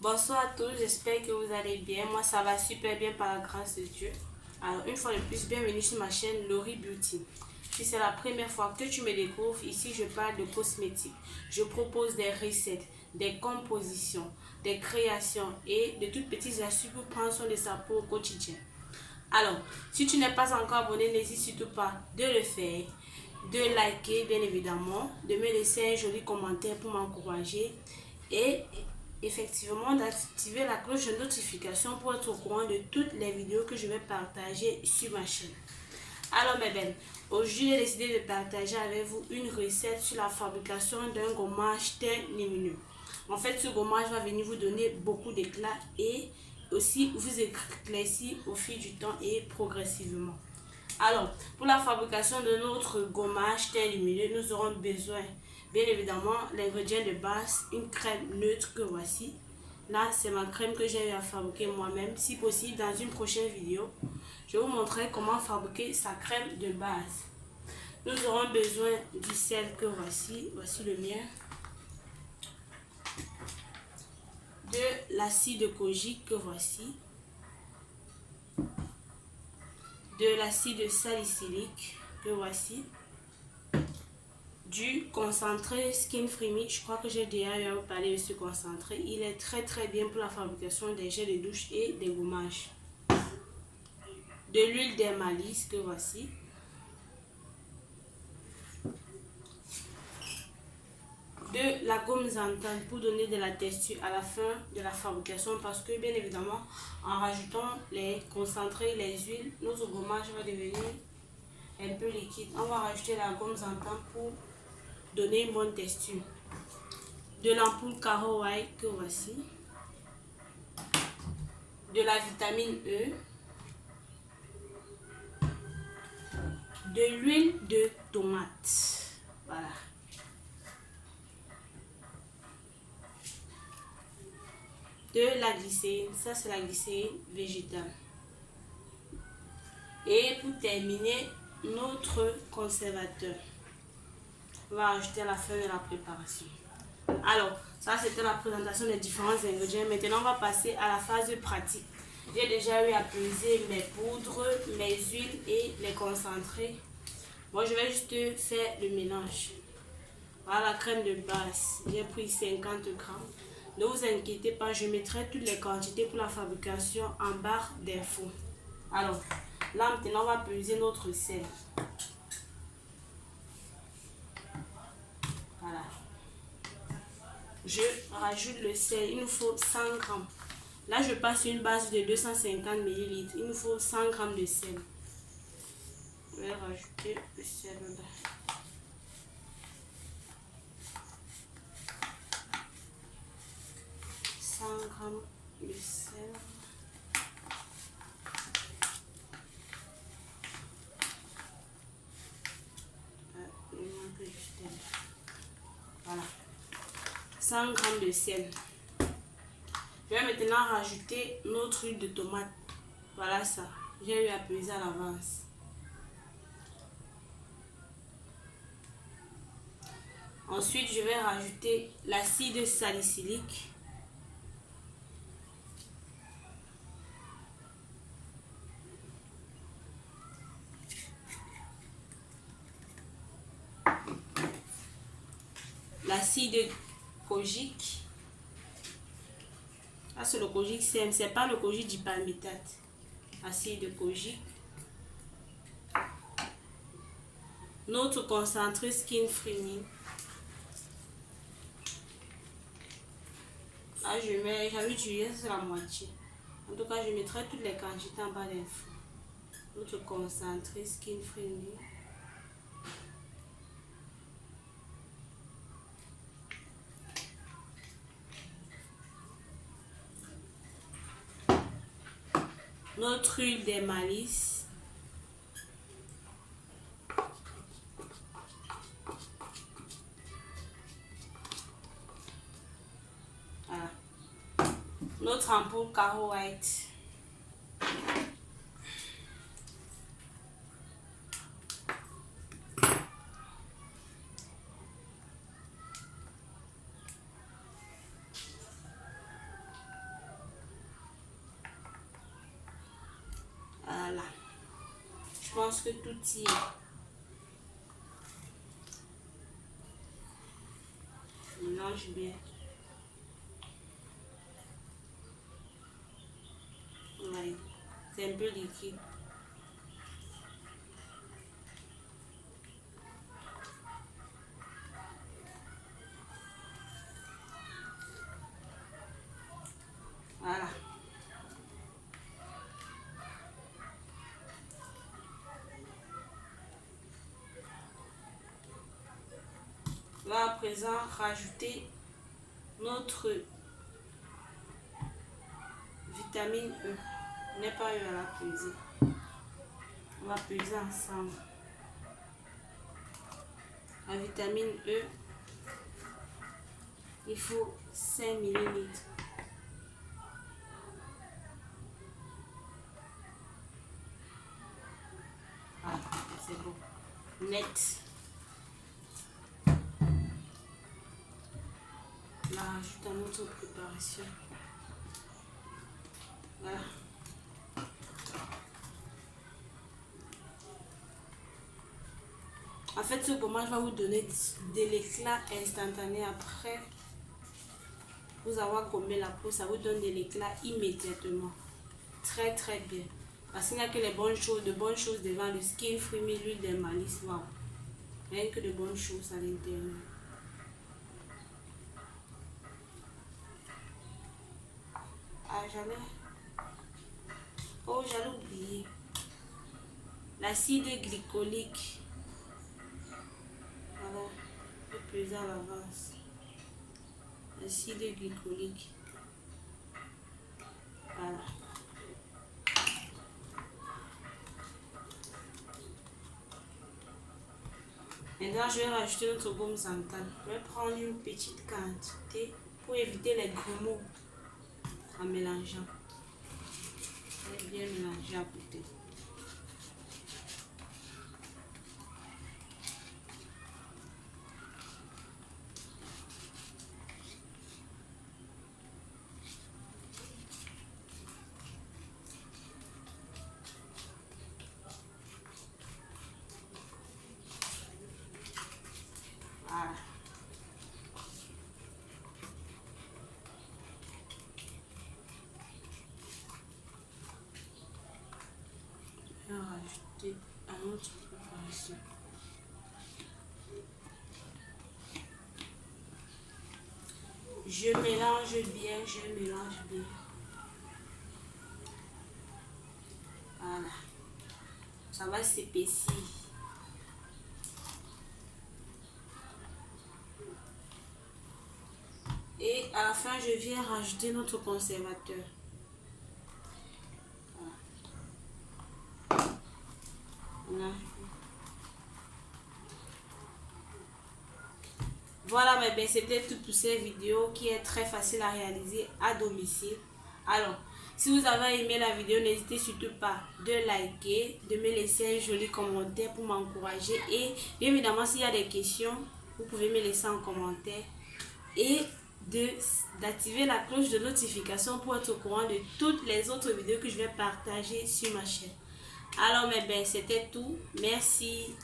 Bonsoir à tous, j'espère que vous allez bien. Moi, ça va super bien par la grâce de Dieu. Alors, une fois de plus, bienvenue sur ma chaîne Lori Beauty. Si c'est la première fois que tu me découvres, ici je parle de cosmétiques. Je propose des recettes, des compositions, des créations et de toutes petites astuces pour prendre soin de sa peau au quotidien. Alors, si tu n'es pas encore abonné, n'hésite surtout pas de le faire, de liker bien évidemment, de me laisser un joli commentaire pour m'encourager et effectivement d'activer la cloche de notification pour être au courant de toutes les vidéos que je vais partager sur ma chaîne. Alors mes belles, aujourd'hui j'ai décidé de partager avec vous une recette sur la fabrication d'un gommage teint lumineux. En fait, ce gommage va venir vous donner beaucoup d'éclat et aussi vous éclaircir au fil du temps et progressivement. Alors, pour la fabrication de notre gommage teint lumineux, nous aurons besoin, bien évidemment, l'ingrédient de base, une crème neutre que voici. Là, c'est ma crème que j'ai eu à fabriquer moi-même. Si possible, dans une prochaine vidéo, je vous montrerai comment fabriquer sa crème de base. Nous aurons besoin du sel que voici. Voici le mien. De l'acide kojique que voici. De l'acide salicylique que voici. Du concentré Skin Free Mix. Je crois que j'ai déjà eu à vous parler de ce concentré. Il est très bien pour la fabrication des gels de douche et des gommages. De l'huile d'Hermalis que voici. De la gomme xanthane pour donner de la texture à la fin de la fabrication, parce que bien évidemment en rajoutant les concentrés, les huiles, notre gommage va devenir un peu liquide. On va rajouter la gomme xanthane pour donner une bonne texture. De l'ampoule Caro White que voici. De la vitamine E. De l'huile de tomate. Voilà. De la glycérine, ça c'est la glycérine végétale. Et pour terminer, notre conservateur. On va ajouter à la fin de la préparation. Alors, ça c'était la présentation des différents ingrédients. Maintenant, on va passer à la phase pratique. J'ai déjà eu à peser mes poudres, mes huiles et les concentrés. Moi, je vais juste faire le mélange. Voilà la crème de base. J'ai pris 50 grammes. Ne vous inquiétez pas, je mettrai toutes les quantités pour la fabrication en barre d'infos. Alors, là maintenant, on va peser notre sel. Voilà. Je rajoute le sel. Il nous faut 100 grammes. Là, je passe une base de 250 ml. Il nous faut 100 grammes de sel. Je vais rajouter le sel là. 100 grammes de sel. Voilà. 100 grammes de sel. Je vais maintenant rajouter notre huile de tomate. Voilà ça. J'ai eu à peser à l'avance. Ensuite, je vais rajouter l'acide salicylique. L'acide kojique. Ah, c'est le kojique CM, c'est pas le kojique du palmitate. Acide kojique. Notre concentré Skin Free. Là, j'avais utilisé la moitié. En tout cas, je mettrai toutes les quantités en bas d'infos. Notre concentré Skin Free. Notre huile d'Hermalis. Voilà. Notre ampoule Caro White. pense que tout y est. Mélange bien. Ouais, c'est un peu liquide. Voilà. Là, à présent, rajouter notre vitamine E. On n'est pas eu à la peser. On va peser ensemble. La vitamine E, il faut 5 ml. Ah, c'est bon. Net. Là, rajoute à notre préparation. Voilà. En fait, ce gommage va vous donner de l'éclat instantané après vous avoir gommé la peau. Ça vous donne de l'éclat immédiatement. Très très bien. Parce qu'il n'y a que les bonnes choses, de bonnes choses devant le skin free, l'huile de malice. Wow. Rien que de bonnes choses à l'intérieur. Ah, j'allais oublier. L'acide glycolique. Voilà. Je vais peser à l'avance. L'acide glycolique. Voilà. Maintenant, je vais rajouter notre baume santal. Je vais prendre une petite quantité pour éviter les grumeaux en mélangeant. Je vais bien mélanger à côté. Voilà. Je vais rajouter un autre préparation. Je mélange bien, je mélange bien. Voilà. Ça va s'épaissir. Et à la fin, je viens rajouter notre conservateur. Voilà. Voilà, mais bien, c'était tout pour cette vidéo qui est très facile à réaliser à domicile. Alors, si vous avez aimé la vidéo, n'hésitez surtout pas de liker, de me laisser un joli commentaire pour m'encourager. Et bien évidemment, s'il y a des questions, vous pouvez me laisser en commentaire. Et d'activer la cloche de notification pour être au courant de toutes les autres vidéos que je vais partager sur ma chaîne. Alors, mais bien, c'était tout. Merci.